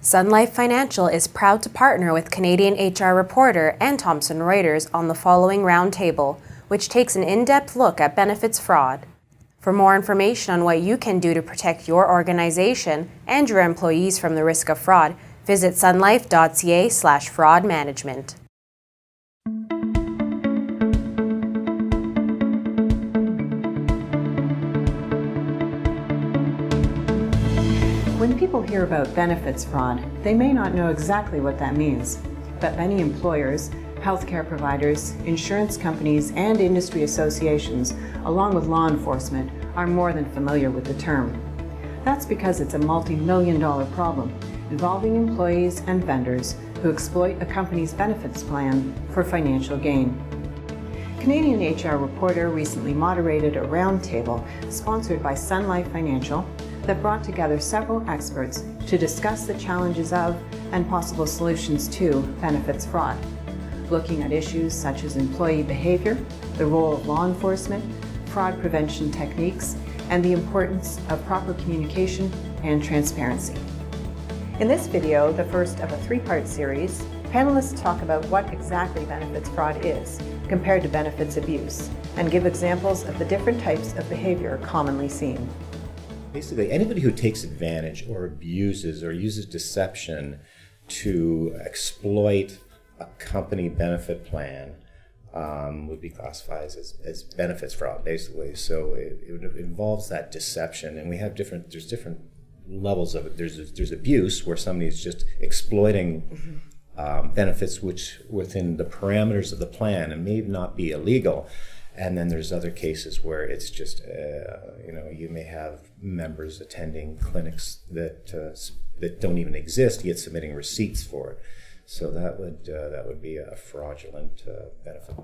Sun Life Financial is proud to partner with Canadian HR Reporter and Thomson Reuters on the following roundtable, which takes an in-depth look at benefits fraud. For more information on what you can do to protect your organization and your employees from the risk of fraud, visit sunlife.ca/fraud management. When people hear about benefits fraud, they may not know exactly what that means, but many employers, healthcare providers, insurance companies, and industry associations, along with law enforcement, are more than familiar with the term. That's because it's a multi-million-dollar problem involving employees and vendors who exploit a company's benefits plan for financial gain. Canadian HR Reporter recently moderated a roundtable sponsored by Sun Life Financial that brought together several experts to discuss the challenges of and possible solutions to benefits fraud, looking at issues such as employee behavior, the role of law enforcement, fraud prevention techniques, and the importance of proper communication and transparency. In this video, the first of a three-part series, panelists talk about what exactly benefits fraud is compared to benefits abuse, and give examples of the different types of behavior commonly seen. Basically, anybody who takes advantage or abuses or uses deception to exploit a company benefit plan would be classified as benefits fraud, basically. So it involves that deception, and we have there's different levels of it. There's abuse, where somebody is just exploiting benefits which within the parameters of the plan and may not be illegal. And then there's other cases where it's just, you may have members attending clinics that don't even exist, yet submitting receipts for it. So that would be a fraudulent benefit.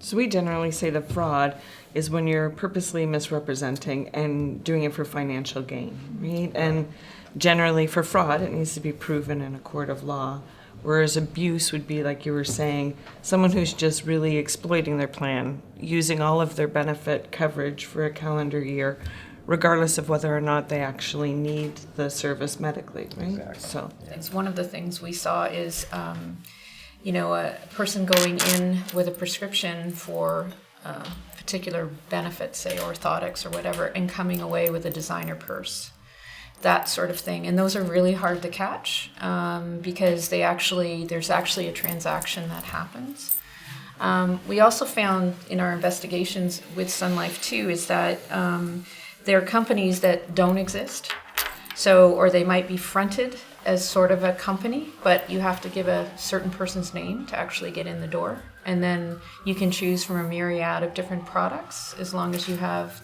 So we generally say the fraud is when you're purposely misrepresenting and doing it for financial gain, right? And generally for fraud, it needs to be proven in a court of law. Whereas abuse would be, like you were saying, someone who's just really exploiting their plan, using all of their benefit coverage for a calendar year, regardless of whether or not they actually need the service medically, right? Exactly. So it's one of the things we saw is, a person going in with a prescription for particular benefits, say orthotics or whatever, and coming away with a designer purse. That sort of thing, and those are really hard to catch because there's actually a transaction that happens. We also found in our investigations with Sun Life too is that there are companies that don't exist, or they might be fronted as sort of a company, but you have to give a certain person's name to actually get in the door, and then you can choose from a myriad of different products as long as you have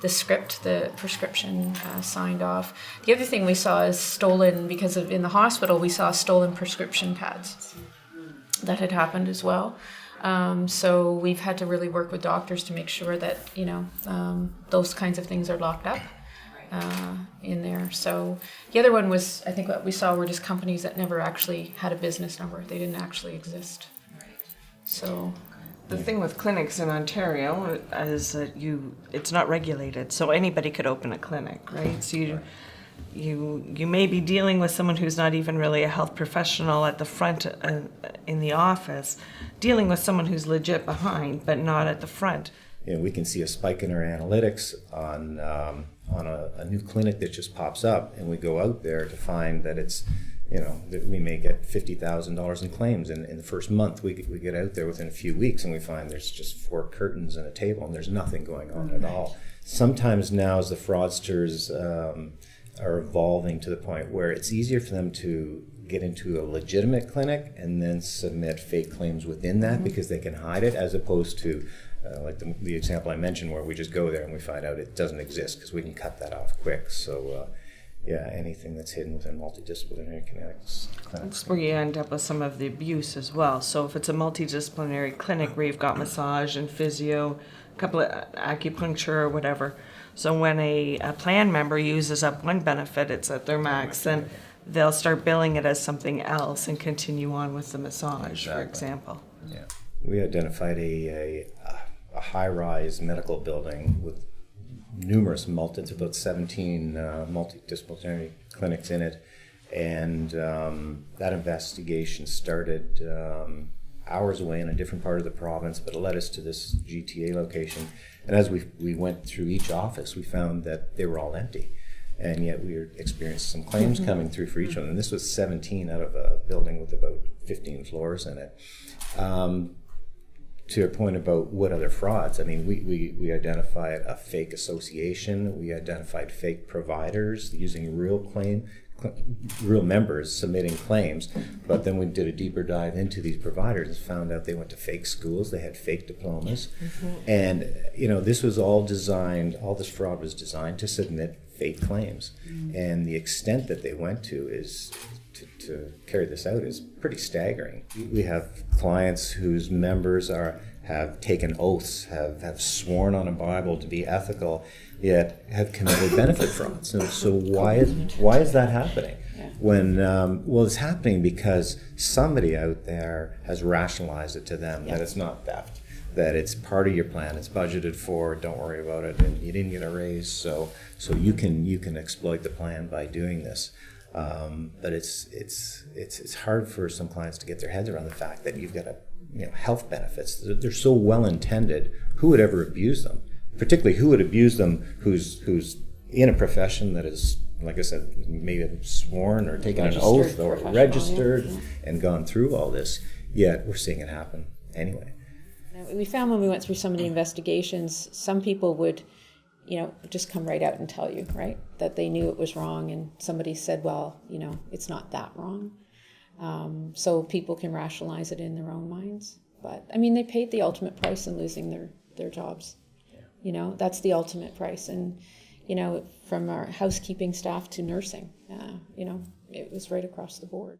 the script, the prescription signed off. The other thing we saw is stolen, because in the hospital we saw stolen prescription pads. That had happened as well. So we've had to really work with doctors to make sure that, those kinds of things are locked up in there. So the other one was, I think what we saw were just companies that never actually had a business number. They didn't actually exist. So the thing with clinics in Ontario is that it's not regulated, so anybody could open a clinic, right? So you may be dealing with someone who's not even really a health professional at the front in the office, dealing with someone who's legit behind, but not at the front. We can see a spike in our analytics on a new clinic that just pops up, and we go out there to find that it's, that we may get $50,000 in claims in the first month. We get out there within a few weeks, and we find there's just 4 curtains and a table, and there's nothing going on at all. Sometimes now, as the fraudsters are evolving to the point where it's easier for them to get into a legitimate clinic and then submit fake claims within that because they can hide it, as opposed to like the example I mentioned, where we just go there and we find out it doesn't exist because we can cut that off quick. So anything that's hidden within multidisciplinary clinics. That's where you end up with some of the abuse as well. So if it's a multidisciplinary clinic where you've got massage and physio, a couple of acupuncture or whatever, so when a plan member uses up one benefit, it's at their max, then they'll start billing it as something else and continue on with the massage, for example. Yeah. We identified a high-rise medical building with numerous about 17 multidisciplinary clinics in it, And that investigation started hours away in a different part of the province, but it led us to this GTA location. And as we went through each office, we found that they were all empty. And yet we experienced some claims coming through for each one. And this was 17 out of a building with about 15 floors in it. To your point about what other frauds, I mean, we identified a fake association, we identified fake providers using real members submitting claims, but then we did a deeper dive into these providers and found out they went to fake schools, they had fake diplomas, and this was all designed, all this fraud was designed to submit fake claims, and the extent that they went to is to carry this out is pretty staggering. We have clients whose members have taken oaths, have sworn on a Bible to be ethical, yet have committed benefit fraud. So why is that happening? When it's happening because somebody out there has rationalized it to them that it's not theft, that it's part of your plan, it's budgeted for, don't worry about it, and you didn't get a raise, so you can exploit the plan by doing this. But it's hard for some clients to get their heads around the fact that you've got health benefits. They're so well intended. Who would ever abuse them? Particularly, who would abuse them? Who's in a profession that is, like I said, maybe sworn or taken an oath or registered and gone through all this. Yet we're seeing it happen anyway. We found when we went through some of the investigations, some people would just come right out and tell you, right, that they knew it was wrong, and somebody said, well, it's not that wrong. So people can rationalize it in their own minds. But, I mean, they paid the ultimate price in losing their jobs. That's the ultimate price. And, from our housekeeping staff to nursing, it was right across the board.